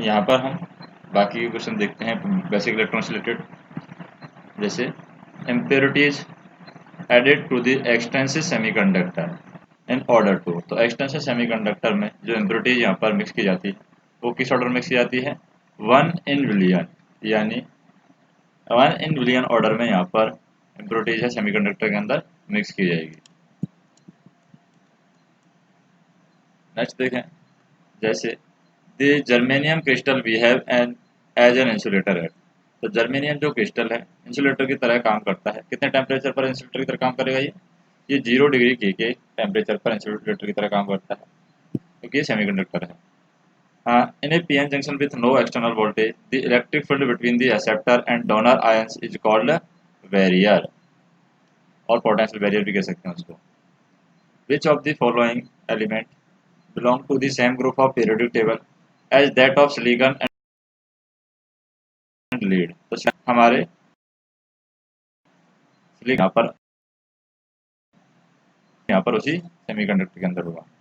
यहाँ पर हम बाकी के क्वेश्चन देखते हैं बेसिक इलेक्ट्रॉन से रिलेटेड। जैसे impurities added to the extensive semiconductor in order to, तो एक्सटेंसिव सेमीकंडक्टर में जो इम्प्योरिटीज यहाँ पर मिक्स की जाती है वो किस ऑर्डर में मिक्स की जाती है? 1 in billion, यानी 1 in billion ऑर्डर में यहाँ पर इम्प्योरिटीज है सेमीकंडक्टर के अंदर मिक्स की जाएगी। नेक्स्ट देखें, जैसे the germanium crystal behave an as an insulator है, तो जर्मेनियम जो क्रिस्टल है इंसुलेटर की तरह काम करता है। कितने टेम्परेचर पर इंसुलेटर की तरह काम करेगा ये 0 डिग्री के टेम्परेचर पर इंसुलेटर की तरह काम करता है, क्योंकि ये सेमीकंडक्टर है। In a PN junction with no external voltage, the electric field between the acceptor and donor ions is called barrier, और potential barrier भी कह सकते हैं उसको। Which of the following element belong to the same group of periodic table as that of silicon and lead? तो हमारे silicon यहाँ पर उसी सेमीकंडक्टर के अंदर होगा।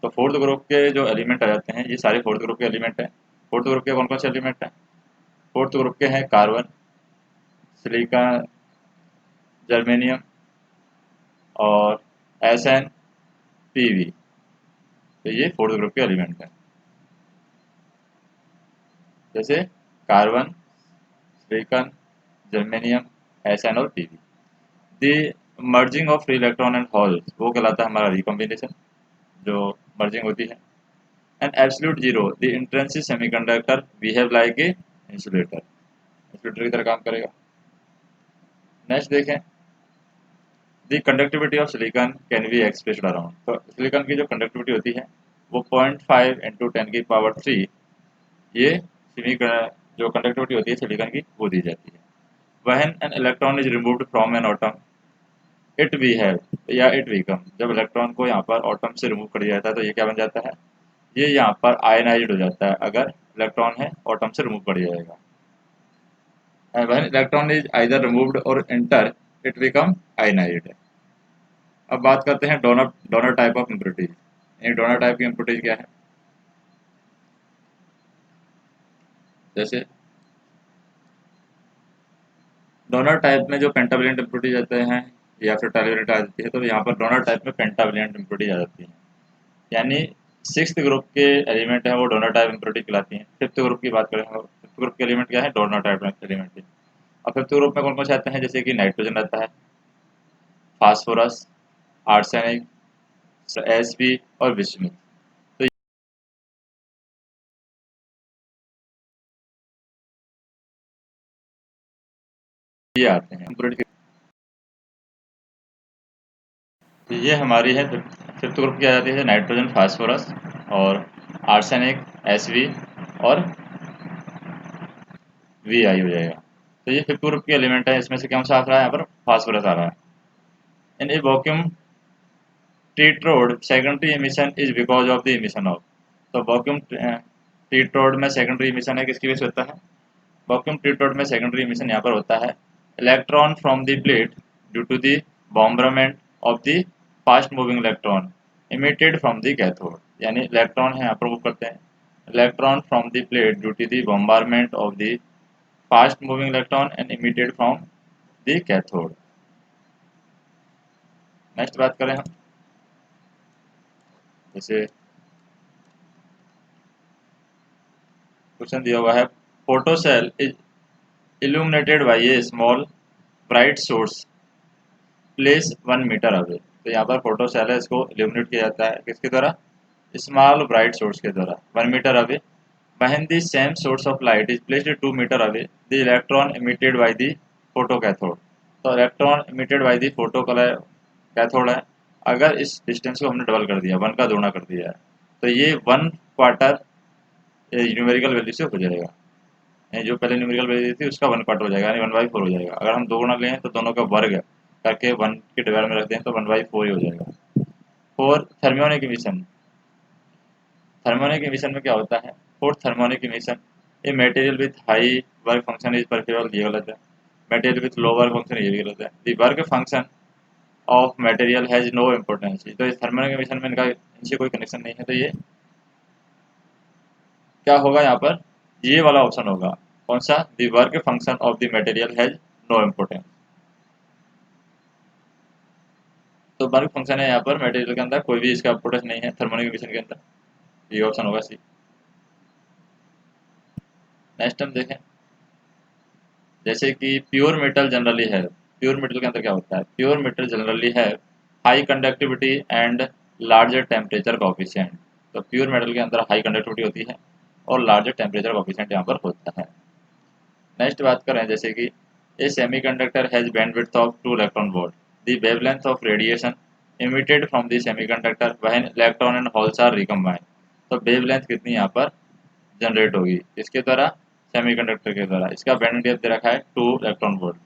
तो फोर्थ ग्रुप के जो एलिमेंट आ जाते हैं ये सारे फोर्थ ग्रुप के एलिमेंट हैं। फोर्थ ग्रुप के कौन कौन से एलिमेंट हैं? फोर्थ ग्रुप के हैं कार्बन, सिलिकॉन, जर्मेनियम और SN, PV। तो ये फोर्थ ग्रुप के एलिमेंट हैं। जैसे कार्बन, सिलिकॉन, जर्मेनियम, SN और PV। The merging of free electron and hole वो कहलाता है हमारा रिकॉम्बिनेशन, जो मर्जिंग होती है। And absolute zero, the intrinsic semiconductor behave like a insulator, insulator की तरह काम करेगा। नेक्स्ट देखें, the conductivity of silicon can be expressed around, तो सिलिकॉन की जो कंडक्टिविटी होती है वो 0.5 × 10⁻³ ये सिमी जो कंडक्टिविटी होती है सिलिकॉन की वो दी जाती है। When an electron is removed from an atom it we have या इट बिकम, जब इलेक्ट्रॉन को यहाँ पर एटम से रिमूव कर दिया जाता है तो ये क्या बन जाता है? ये यहाँ पर आयनाइज्ड हो जाता है। अगर इलेक्ट्रॉन है एटम से रिमूव कर दिया जाएगा। When electron is either removed और एंटर इट बिकम आयनाइज्ड। अब बात करते हैं donor donor type of impurities. ये डोनर टाइप की इम्प्योरिटीज क्या है? जैसे डोनर टाइप में जो पेंटावलेंट इम्प्योरिटीज आते हैं या फिर ट्राइवलेंट आ जाती है, तो यहाँ पर डोनर टाइप में पेंटावलेंट इम्प्योरिटीज आ जाती है, यानी सिक्स्थ ग्रुप के एलिमेंट हैं वो डोनर टाइप इम्प्योरिटी कहलाती हैं। फिफ्थ ग्रुप की बात करें, फिफ्थ ग्रुप के एलिमेंट क्या है? डोनर टाइप एलिमेंट है। और फिफ्थ ग्रुप में कौन कौन से आते हैं? जैसे कि नाइट्रोजन रहता है, फास्फोरस, आर्सेनिक, Sp और विस्मित। तो ये आते हैं इम्प्योरिटी। तो ये हमारी है फिफ्थ ग्रुप की आ जाती है नाइट्रोजन, फास्फोरस और आर्सेनिक, Sv और Vi हो जाएगा। तो ये फिफ्थ ग्रुप के एलिमेंट है। इसमें से कौन सा आ रहा है? यहाँ पर फास्फोरस आ रहा है। In a vacuum tetrode secondary emission is because of the emission of, तो वैक्यूम टेट्रोड में सेकेंडरी इमिशन है किसकी वजह से होता है? वैक्यूम टेट्रोड में सेकेंडरी इमिशन यहाँ पर होता है electron from the plate due to the bombardment of the fast moving electron emitted from the cathode, यानी इलेक्ट्रॉन है यहाँ पर मूव करते हैं electron from the plate due to the बॉम्बारमेंट of the fast moving electron and emitted from the cathode. Next बात करें हम, जैसे क्वेश्चन दिया हुआ है, photo cell is illuminated by a small bright source place 1 meter away, तो यहाँ पर फोटो सेल है इसको इल्यूमिनेट किया जाता है किसके द्वारा? स्मॉल ब्राइट सोर्स के द्वारा 1 meter away. when the same source of light is placed 2 meter away the electron emitted by the photocathode, तो electron emitted by the photocathode है। अगर इस डिस्टेंस को हमने डबल कर दिया, 1 का दोगुना कर दिया है, तो ये 1/4 न्यूमेरिकल वैल्यू से हो जाएगा। जो पहले न्यूमेरिकल वैल्यू थी उसका 1/4 हो जाएगा, यानी 1/4 हो जाएगा। अगर हम 2 गुना लें तो दोनों का वर्ग करके 1 के डिवाइड में रख दें तो 1/4 ही हो जाएगा। For thermionic emission, thermionic emission में क्या होता है? Fourth thermionic emission, a material with high work function is perfect, ये गलत है। Material with low work function, ये भी गलत है। The work function of material has no importance, तो इस थर्मियोनिक इमिशन में इनका इनसे कोई कनेक्शन नहीं है, तो ये क्या होगा यहाँ पर, ये वाला ऑप्शन होगा। कौन सा, the work function of the material has no importance. तो वर्क फंक्शन है यहाँ पर मटेरियल के अंदर कोई भी इसका इम्पोर्टेंस नहीं है थर्मोनिकेशन के अंदर, ये ऑप्शन होगा सी। नेक्स्ट हम देखें, जैसे कि प्योर मेटल जनरली है, प्योर मेटल के अंदर क्या होता है, प्योर मेटल जनरली है high conductivity and larger temperature coefficient. तो प्योर मेटल के अंदर हाई कंडक्टिविटी होती है और लार्जर टेम्परेचर कोफिशिएंट यहाँ पर होता है। नेक्स्ट बात करें, जैसे कि a semiconductor has bandwidth of 2 electron volt, the wavelength of radiation emitted from the semiconductor when electron and holes are recombined। तो वेवलेंथ कितनी यहाँ पर जनरेट होगी, इसके द्वारा, सेमीकंडक्टर के द्वारा, इसका बैंड गैप दे रखा है 2 इलेक्ट्रॉन वोल्ट।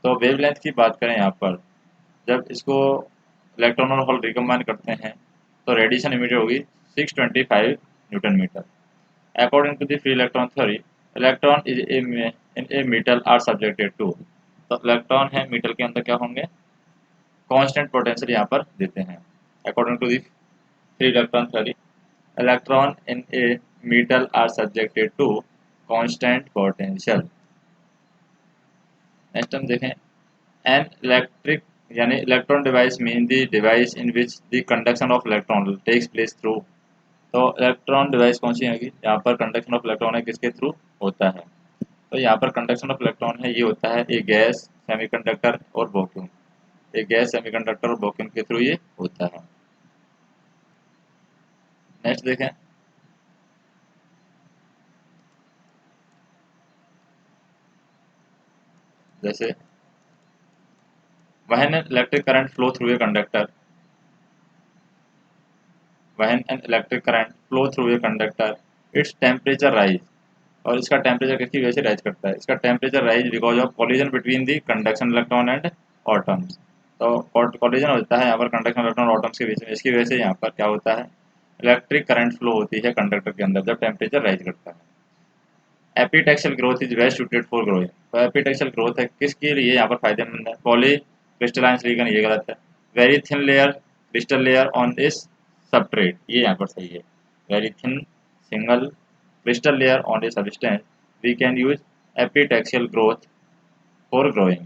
तो वेवलेंथ की बात करें यहाँ पर, जब इसको इलेक्ट्रॉन और होल रिकम्बाइन करते हैं तो रेडिएशन इमिटेड होगी 625 newton meter. According to the free electron theory, electron is in a metal are subjected to. तो इलेक्ट्रॉन है मेटल के अंदर क्या होंगे, कांस्टेंट पोटेंशियल यहाँ पर देते हैं। According to the free electron theory, electron in a metal are subjected to constant potential. Next हम देखें, एन इलेक्ट्रिक यानी electron device mean the device in which the conduction of electron takes place through. तो electron device कौन सी होगी, यहाँ पर conduction of electron है किसके थ्रू होता है, तो यहाँ पर कंडक्शन ऑफ इलेक्ट्रॉन है ये होता है एक गैस, सेमीकंडक्टर और वैक्यूम, एक गैस, सेमीकंडक्टर और वैक्यूम के थ्रू ये होता है। नेक्स्ट देखें, जैसे when an electric current flow through a conductor, when an electric current flow through a conductor, its temperature rise। और इसका टेम्परेचर किसकी वजह से राइज करता है, इसका temperature rise because of collision between the conduction electron and autumns. तो collision होता है यहाँ पर कंडक्शन इलेक्ट्रॉन और ऑटम्स के बीच में, इसकी वजह से यहाँ पर क्या होता है, इलेक्ट्रिक करंट फ्लो होती है कंडक्टर के अंदर जब टेम्परेचर राइज करता है। Epitaxial growth is best suited for growing. तो एपीटेक्सल ग्रोथ है किसके लिए यहाँ पर फायदेमंद है, पॉली क्रिस्टलाइन सिलिकॉन, ये गलत है। Very thin layer crystal layer on this substrate, ये यहाँ पर सही है। Very thin single crystal layer on a substance, we can use epitaxial growth for growing.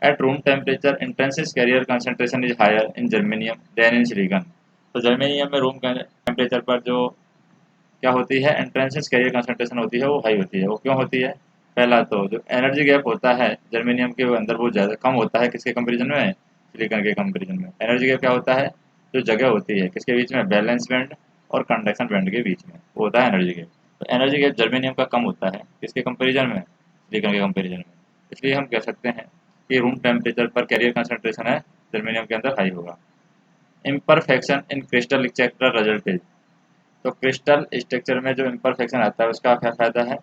At room temperature, intrinsic carrier concentration is higher in germanium than in silicon। तो germanium में room temperature पर जो क्या होती है, intrinsic career concentration होती है वो हाई होती है। वो क्यों होती है, पहला तो जो एनर्जी गैप होता है जर्मेनियम के अंदर वो ज़्यादा कम होता है किसके कंपेरिजन में, सिलिकॉन के कंपेरिजन में। एनर्जी गैप क्या होता है, जो जगह होती है किसके बीच में, बैलेंस बैंड और कंडक्शन बैंड के बीच में, वो होता है एनर्जी गैप। तो एनर्जी गैप जर्मेनियम का कम होता है किसके कंपेरिजन में, सिलिकॉन के कंपेरिजन में। इसलिए हम कह सकते हैं कि रूम टेम्परेचर पर कैरियर कंसंट्रेशन है जर्मेनियम के अंदर हाई होगा। Imperfection in crystal structure result. तो क्रिस्टल स्ट्रक्चर में जो इम्परफेक्शन आता है उसका क्या फायदा है,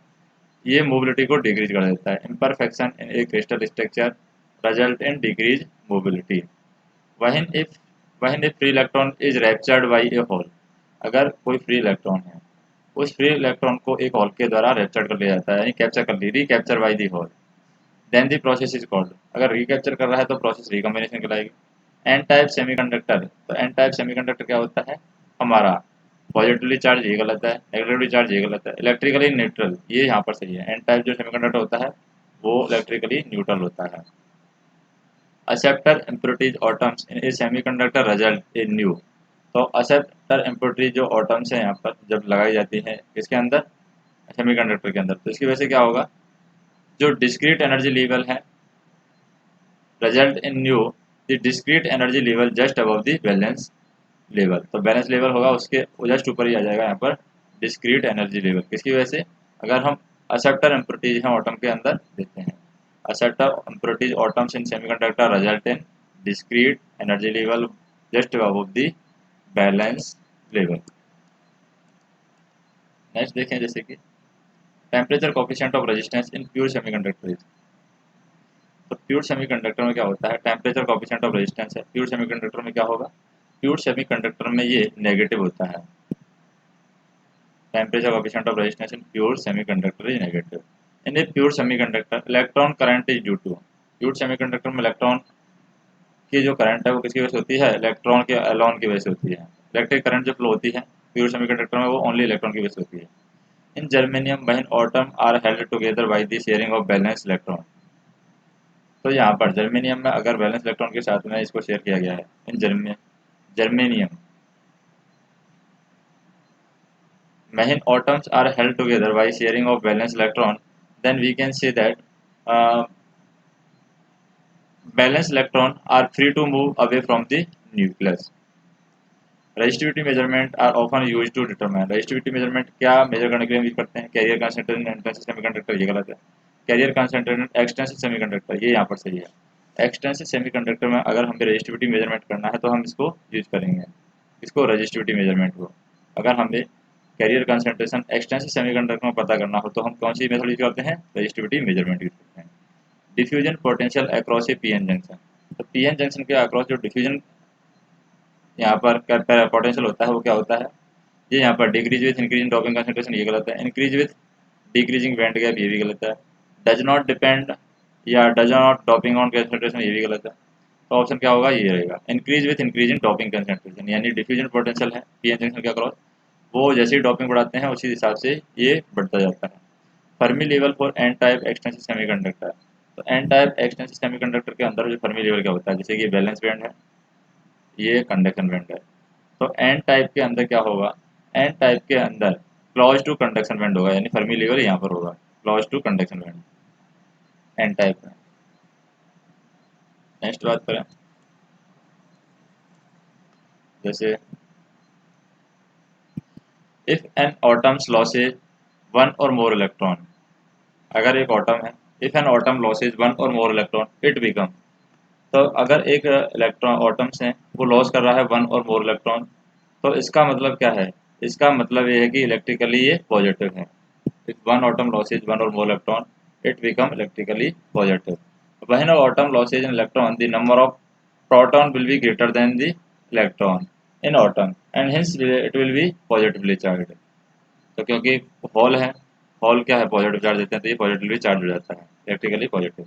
ये मोबिलिटी को डिक्रीज कर देता है। Imperfection in a crystal structure result in decrease mobility. वहीन इफ वहीन if free electron is recaptured by a hole. अगर कोई फ्री इलेक्ट्रॉन है, उस फ्री इलेक्ट्रॉन को एक होल के द्वारा रैप्चर कर लिया जाता है, यानी कैप्चर कर ली, recapture by the hole, then the process is called. अगर रिकैप्चर कर रहा है तो प्रोसेस रिकॉम्बिनेशन कहलाएगी। एन टाइप सेमीकंडक्टर, तो एन टाइप सेमीकंडक्टर क्या होता है हमारा, पॉजिटिवली चार्ज ये गलत है, नेगेटिवली चार्ज ये गलत है, इलेक्ट्रिकली न्यूट्रल ये यहाँ पर सही है। एन टाइप जो सेमीकंडक्टर होता है वो इलेक्ट्रिकली न्यूट्रल होता है। Acceptor impurities autumns in a semiconductor result in new. तो एक्सेप्टर इम्प्योरिटी जो ऑटम्स है यहाँ पर जब लगाई जाती है इसके अंदर, सेमीकंडक्टर के अंदर, तो इसकी वजह से क्या होगा, जो डिस्क्रीट एनर्जी लेवल है result in new the discrete energy level just above the balance level. तो बैलेंस लेवल होगा उसके जस्ट ऊपर ही आ जाएगा यहाँ पर डिस्क्रीट एनर्जी लेवल। किसकी वजह से, अगर हम एक्सेप्टर इम्प्योरिटीज हैं ऑटम के अंदर देते हैं, acceptor impurities autumns in semiconductor result in discrete energy level just above the balance level. Next देखें, जैसे कि temperature coefficient of resistance in pure semiconductor. तो प्योर सेमीकंडक्टर में क्या होता है, टेम्परेचर कोफिशिएंट ऑफ रेजिस्टेंस है, प्योर सेमीकंडक्टर में क्या होगा, प्योर सेमीकंडक्टर में ये नेगेटिव होता है। Temperature coefficient of resistance in pure semiconductor is negative. In a pure semiconductor electron current is due to. Pure semiconductor में इलेक्ट्रॉन की जो करंट है वो किसकी वजह से होती है, इलेक्ट्रॉन के एलॉन की वजह से होती है। इलेक्ट्रिक करंट जो फ्लो होती है प्योर सेमीकंडक्टर में वो ओनली इलेक्ट्रॉन की वजह से होती है। In germanium when atom are held together by the sharing of valence electron. तो यहाँ पर जर्मेनियम में अगर बैलेंस इलेक्ट्रॉन के साथ में इसको शेयर किया गया है, in germanium when atoms are held together by sharing of valence electron, then we can say that uh, valence electron are free to move away from the nucleus. Resistivity measurement are often used to determine resistivity measurement क्या major करने के लिए use करते हैं, career concentration intensive semiconductor, ये गलत है। Career concentration extensive semiconductor, ये यहाँ पर सही है। एक्सटेंसिव सेमीकंडक्टर में अगर हमें रेजिस्टिविटी मेजरमेंट करना है तो हम इसको यूज करेंगे, इसको रेजिस्टिविटी मेजरमेंट को। अगर हमें कैरियर कंसंट्रेशन एक्सटेंसिव सेमीकंडक्टर में पता करना हो तो हम कौन सी मेथड यूज करते हैं, रेजिस्टिविटी मेजरमेंट यूज करते हैं। डिफ्यूजन पोटेंशियल अक्रॉस ए पीएन जंक्शन, तो पीएन जंक्शन के अक्रॉस जो डिफ्यूजन यहाँ पर पोटेंशियल होता है वो क्या होता है, ये यहाँ पर decrease with increasing dropping concentration, ये गलत है। Increase with decreasing band gap, ये भी गलत है। डज नॉट डिपेंड या does not dropping on concentration, ये भी गलत है। तो ऑप्शन क्या होगा, ये रहेगा increase with increasing dropping concentration, यानी डिफ्यूजन पोटेंशियल है पीएन जंक्शन के अक्रॉस, वो जैसे ही ड्रॉपिंग बढ़ाते हैं उसी हिसाब से ये बढ़ता जाता है। Fermi level for N type extensive semiconductor, तो एन टाइप एक्सटेंसिव सेमीकंडक्टर के अंदर जो फर्मी लेवल क्या होता है, जैसे कि बैलेंस बैंड है, ये कंडक्शन बैंड है। तो एन टाइप के अंदर क्या होगा, एन टाइप के अंदर क्लोज टू कंडक्शन बैंड होगा, यानी फर्मी लेवल यहाँ पर होगा close to conduction band N type में। नेक्स्ट बात करें, जैसे if an atoms losses one or more electron, अगर एक ऑटम है, if an atom losses one or more electron it become, तो अगर एक इलेक्ट्रॉन ऑटम्स हैं वो लॉस कर रहा है वन और मोर इलेक्ट्रॉन, तो इसका मतलब क्या है, इसका मतलब ये है कि इलेक्ट्रिकली ये पॉजिटिव है। If one atom losses one or more electron it become electrically positive. When atom loses an electron the number of proton will be greater than the electron in atom and hence it will be positively charged. तो क्योंकि hall है, hall क्या है, positive charge देते हैं, तो ये positively charge हो जाता है, इलेक्ट्रिकली पॉजिटिव।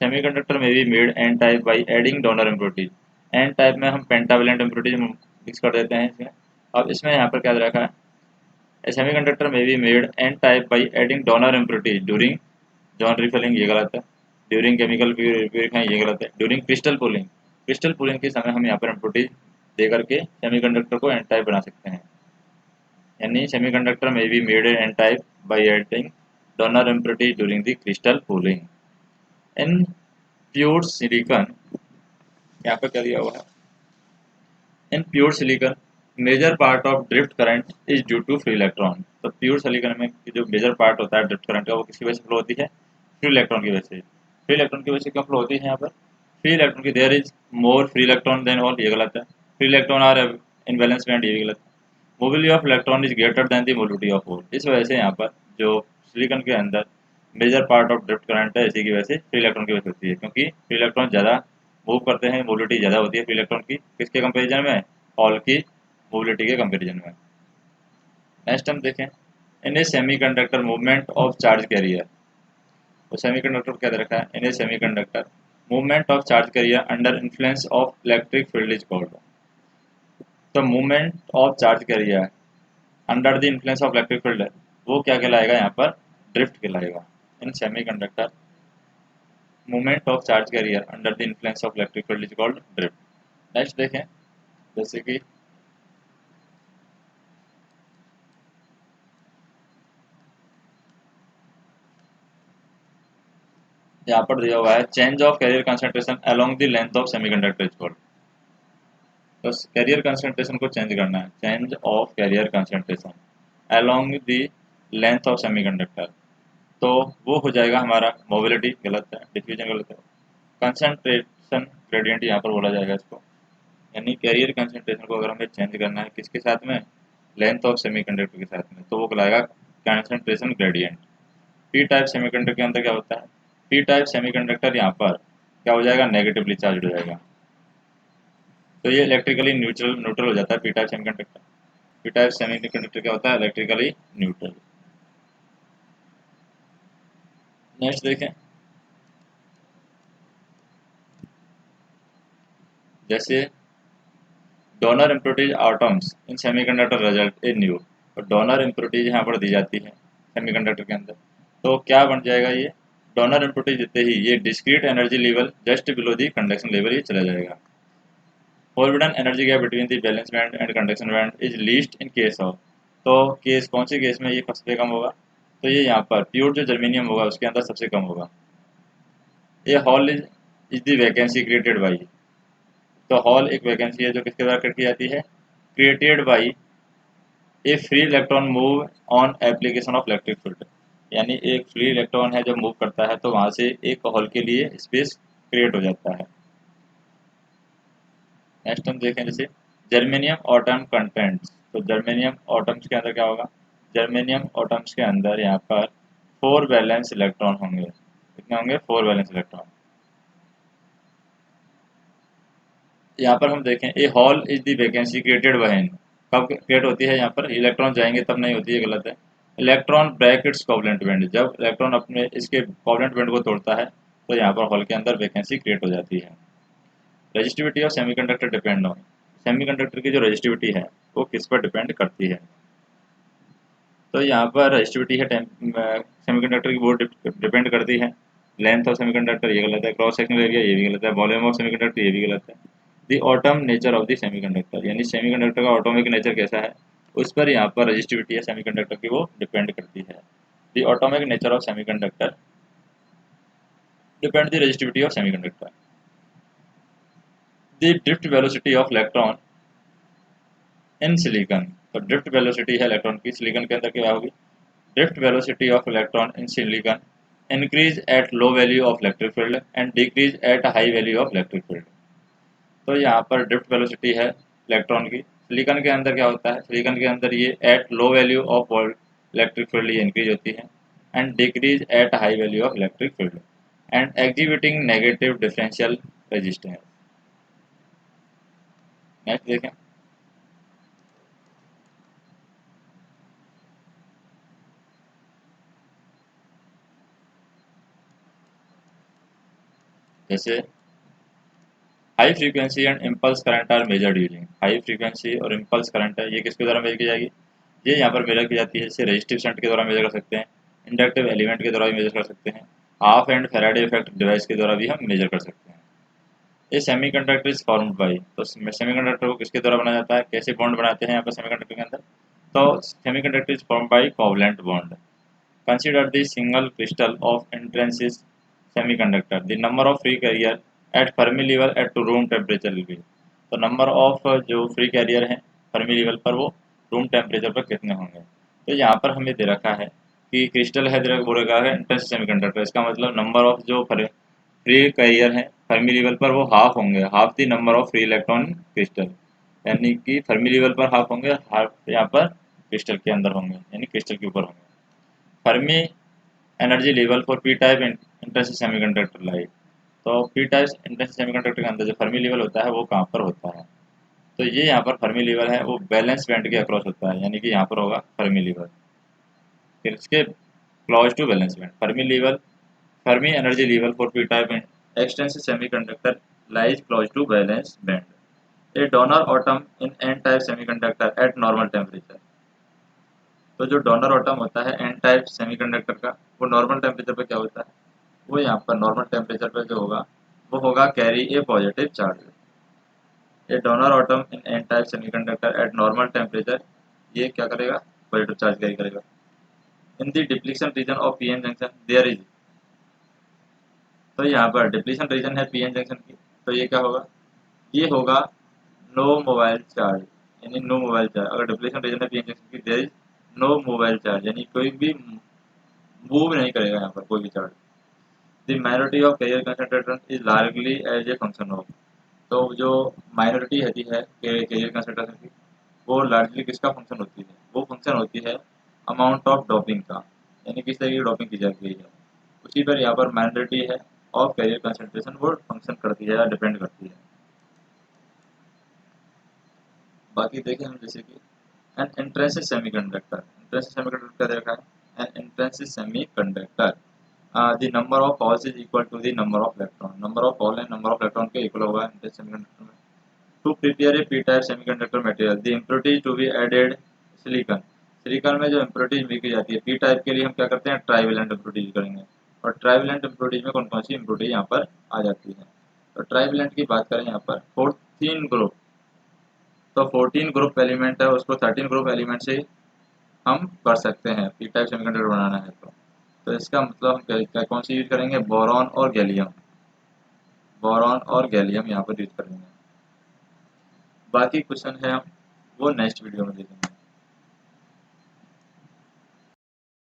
सेमीकंडक्टर में भी made N type by adding donor impurity, N type में हम पेंटावेलेंट इम्प्योरिटी मिक्स कर देते हैं इसमें। अब इसमें यहाँ पर क्या रखा है, A semiconductor may be made n-type by adding donor impurities during John refilling, ये गलत है। ड्यूरिंग केमिकल प्यूरिफाइंग, ये गलत है। During crystal pulling, crystal pulling के समय हम यहाँ पर इम्प्योरिटीज दे करके सेमीकंडक्टर को एन टाइप बना सकते हैं, यानी सेमीकंडक्टर में be made N type by adding donor impurities during the crystal pulling. In pure silicon, यहाँ पर क्या दिया हुआ है, in pure silicon major part of drift current is due to free electron, तो प्योर सिलिकॉन में जो मेजर पार्ट होता है ड्रिफ्ट करंट का वो किसकी वजह से फ्लो होती है, फ्री इलेक्ट्रॉन की वजह से। फ्री इलेक्ट्रॉन की वजह से क्यों फ्लो होती है, यहाँ पर फ्री इलेक्ट्रॉन की there is more free electron than all, ये गलत है। Free electron are in balance band, ये भी गलत है। Mobility of electron is greater than the mobility of hole, इस वजह से यहाँ पर जो सिलिकॉन के अंदर major part of drift current है इसी की वजह से फ्री इलेक्ट्रॉन की वजह से होती है, क्योंकि फ्री इलेक्ट्रॉन ज़्यादा मूव करते हैं, मोबिलिटी ज़्यादा होती है फ्री इलेक्ट्रॉन की, किसके कंपेरिजन में, हॉल की मोबिलिटी के कंपेरिजन में। नेक्स्ट हम देखें, in a semiconductor movement of charge carrier, तो सेमीकंडक्टर क्या दे रखा है, in a semiconductor movement of charge carrier under influence of electric field is called, तो movement of charge carrier under the influence of electric field वो क्या कहलाएगा, यहाँ पर ड्रिफ्ट कहलाएगा। In semiconductor movement of charge carrier under the influence of electric field is called drift. Next देखें, जैसे कि यहाँ पर दिया हुआ है change of carrier concentration along the length of semiconductor is called, तो कैरियर कंसंट्रेशन को चेंज करना है, change of carrier concentration along the length of semiconductor, तो वो हो जाएगा हमारा मोबिलिटी, गलत है। डिफ्यूजन गलत है। कंसंट्रेशन ग्रेडियंट यहाँ पर बोला जाएगा इसको, यानी कैरियर कंसंट्रेशन को अगर हमें चेंज करना है किसके साथ में, लेंथ ऑफ सेमीकंडक्टर के साथ में, तो वो कहलाएगा concentration gradient. P type semiconductor के अंदर क्या होता है, पी टाइप सेमीकंडक्टर यहाँ पर क्या हो जाएगा, नेगेटिवली चार्ज हो जाएगा, तो ये इलेक्ट्रिकली न्यूट्रल न्यूट्रल हो जाता है P type semiconductor. P type semiconductor क्या होता है, इलेक्ट्रिकली न्यूट्रल। नेक्स्ट देखें, जैसे donor impurities atoms in semiconductor result in new, तो डोनर इम्प्योरिटीज यहाँ पर दी जाती है, सेमीकंडक्टर के अंदर। तो क्या बन जाएगा ये, डोनर इम्पुटी देते ही ये discrete energy level just below the conduction level ये चला जाएगा। Forbidden energy gap between the balance band and conduction band is least in case of, तो केस कौन से केस में ये सबसे कम होगा, तो ये यहाँ पर प्योर जो जर्मेनियम होगा उसके अंदर सबसे कम होगा। ये hall is the vacancy created by, तो हॉल एक वैकेंसी है जो किसके द्वारा क्रिएट की जाती है, created by A free electron move on application of electric field, यानी एक फ्री इलेक्ट्रॉन है जब मूव करता है तो वहाँ से एक हॉल के लिए स्पेस क्रिएट हो जाता है। नेक्स्ट हम देखें जैसे जर्मेनियम ऑटम कंटेंट्स, तो जर्मेनियम ऑटम्स के अंदर क्या होगा, जर्मेनियम ऑटम्स के अंदर यहाँ पर 4 वैलेंस इलेक्ट्रॉन होंगे, कितने होंगे 4 वैलेंस इलेक्ट्रॉन। यहाँ पर हम देखें a hole is the vacancy created by, कब क्रिएट होती है, यहाँ पर इलेक्ट्रॉन जाएंगे तब नहीं होती है, गलत है। Electron break its covalent band, जब इलेक्ट्रॉन अपने इसके कोवलेंट बैंड को तोड़ता है तो यहाँ पर हॉल के अंदर वैकेंसी क्रिएट हो जाती है। Resistivity of semiconductor depend on, semiconductor की जो रजिस्टिविटी है वो किस पर डिपेंड करती है, तो यहाँ पर रजिस्टिविटी है सेमीकंडक्टर की, वो डिपेंड करती है लेंथ ऑफ सेमीकंडक्टर, ये गलत है। क्रॉस सेक्शनल एरिया, ये भी गलत है। वॉल्यूम ऑफ सेमीकंडक्टर, ये भी गलत है। The atom nature of the semiconductor, यानी सेमीकंडक्टर का ऑटोमिक नेचर कैसा है उस पर यहाँ पर रजिस्टिविटी है सेमीकंडक्टर की वो डिपेंड करती है। The atomic nature of semiconductor depend the resistivity of semiconductor. The drift velocity of electron in silicon, तो ड्रिफ्ट वेलोसिटी है इलेक्ट्रॉन की सिलिकॉन के अंदर क्या होगी, drift velocity of electron in silicon increase at low value of electric field and decrease at high value of electric field, तो यहाँ पर ड्रिफ्ट वेलोसिटी है इलेक्ट्रॉन की सिलिकॉन के अंदर क्या होता है, सिलिकॉन के अंदर ये at low value of electric field ये इंक्रीज होती है and decrease at high value of electric field and exhibiting negative differential resistance. Next देखें जैसे high frequency and impulse current are measured using, high frequency और impulse current है ये किसके द्वारा मेजर की जाएगी, ये यहाँ पर मेजर की जाती है जैसे रजिस्टिव शंट के द्वारा मेजर कर सकते हैं, इंडक्टिव एलिमेंट के द्वारा भी मेजर कर सकते हैं, half and Faraday effect device के द्वारा भी हम मेजर कर सकते हैं। ये सेमीकंडक्टर इज फॉर्म्ड बाय, तो सेमीकंडक्टर को किसके द्वारा बनाया जाता है, कैसे बॉन्ड बनाते हैं यहाँ पर सेमीकंडक्टर के अंदर, तो semiconductor is formed by covalent bond. Consider the single crystal of intrinsic semiconductor, the number of free carrier at Fermi level at to room temperature will be, तो नंबर ऑफ जो free carrier हैं Fermi level पर वो room temperature पर कितने होंगे, तो यहाँ पर हमें दे रखा है कि क्रिस्टल है बोले का है इंट्रेंसिस सेमीकंडक्टर, इसका मतलब नंबर ऑफ जो फ्री कैरियर हैं फर्मी लेवल पर वो हाफ होंगे, half the number of free electron crystal, यानी कि फर्मी लेवल पर हाफ होंगे, हाफ यहाँ पर क्रिस्टल के अंदर होंगे यानी क्रिस्टल के ऊपर होंगे। Fermi energy level for P type intrinsic semiconductor like, तो पी टाइप इंट्रेंसिस सेमीकंडक्टर के अंदर जो फर्मी लेवल होता है वो कहाँ पर होता है, तो ये यहाँ पर फर्मी लेवल है वो बैलेंस बैंड के अक्रॉस होता है, यानी कि यहाँ पर होगा फर्मी लेवल, फिर इसके close to valence band Fermi level, Fermi energy level for P type extensive semiconductor lies close to valence band. A donor atom in N type semiconductor at normal temperature, तो जो donor autumn होता है N type semiconductor का वो normal temperature पर क्या होता है, वो यहाँ पर नॉर्मल टेम्परेचर पर जो होगा वो होगा carry a positive charge. A donor atom in N type semiconductor at normal temperature ये क्या करेगा, पॉजिटिव चार्ज कैरी करेगा। In the depletion region of PN junction there is, तो यहाँ पर डिप्लीशन रीजन है पीएन जंक्शन की, तो ये क्या होगा, ये होगा नो मोबाइल चार्ज, यानी नो मोबाइल चार्ज, अगर डिप्लीशन रीजन है पीएन जंक्शन की there is no mobile charge, यानी कोई भी मूव नहीं करेगा यहाँ पर कोई भी charge. The minority of carrier concentration is largely as a function of, तो जो माइनॉरिटी होती है कैरियर कंसंट्रेशन की वो लार्जली किसका फंक्शन होती है, वो फंक्शन होती है अमाउंट ऑफ डोपिंग का, यानी किस तरह की डोपिंग की जाती है उसी पर यहाँ पर माइनॉरिटी है ऑफ कैरियर कंसंट्रेशन वो फंक्शन करती है या डिपेंड करती है। बाकी देखें हम जैसे कि an intrinsic semiconductor, intrinsic semiconductor क्या देखा है, an intrinsic semiconductor the number of holes is equal to the number of electron, number of hole and number of electron के इक्वल होगा इंट्रेंसिस सेमीकंडक्टर में। To prepare a P type semiconductor material the impurity to be added silicon, silicon में जो impurities मिल की जाती है P type के लिए हम क्या करते हैं, ट्राइवेलेंट इम्प्योरिटीज करेंगे। और ट्राइवेलेंट इम्प्योरिटीज में कौन कौन सी इम्प्योरिटीज यहाँ पर आ जाती है। तो ट्राइवेलेंट की बात करें यहाँ पर 14 ग्रुप, तो 14 ग्रुप एलिमेंट है, उसको 13 ग्रुप एलिमेंट से हम कर सकते हैं पी टाइप सेमीकंडक्टर बनाना है। तो इसका मतलब हम क्या कौन सी यूज करेंगे, बोरॉन और गैलियम, बोरॉन और गैलियम यहाँ पर यूज करेंगे। बाकी क्वेश्चन है हम वो नेक्स्ट वीडियो में देखेंगे।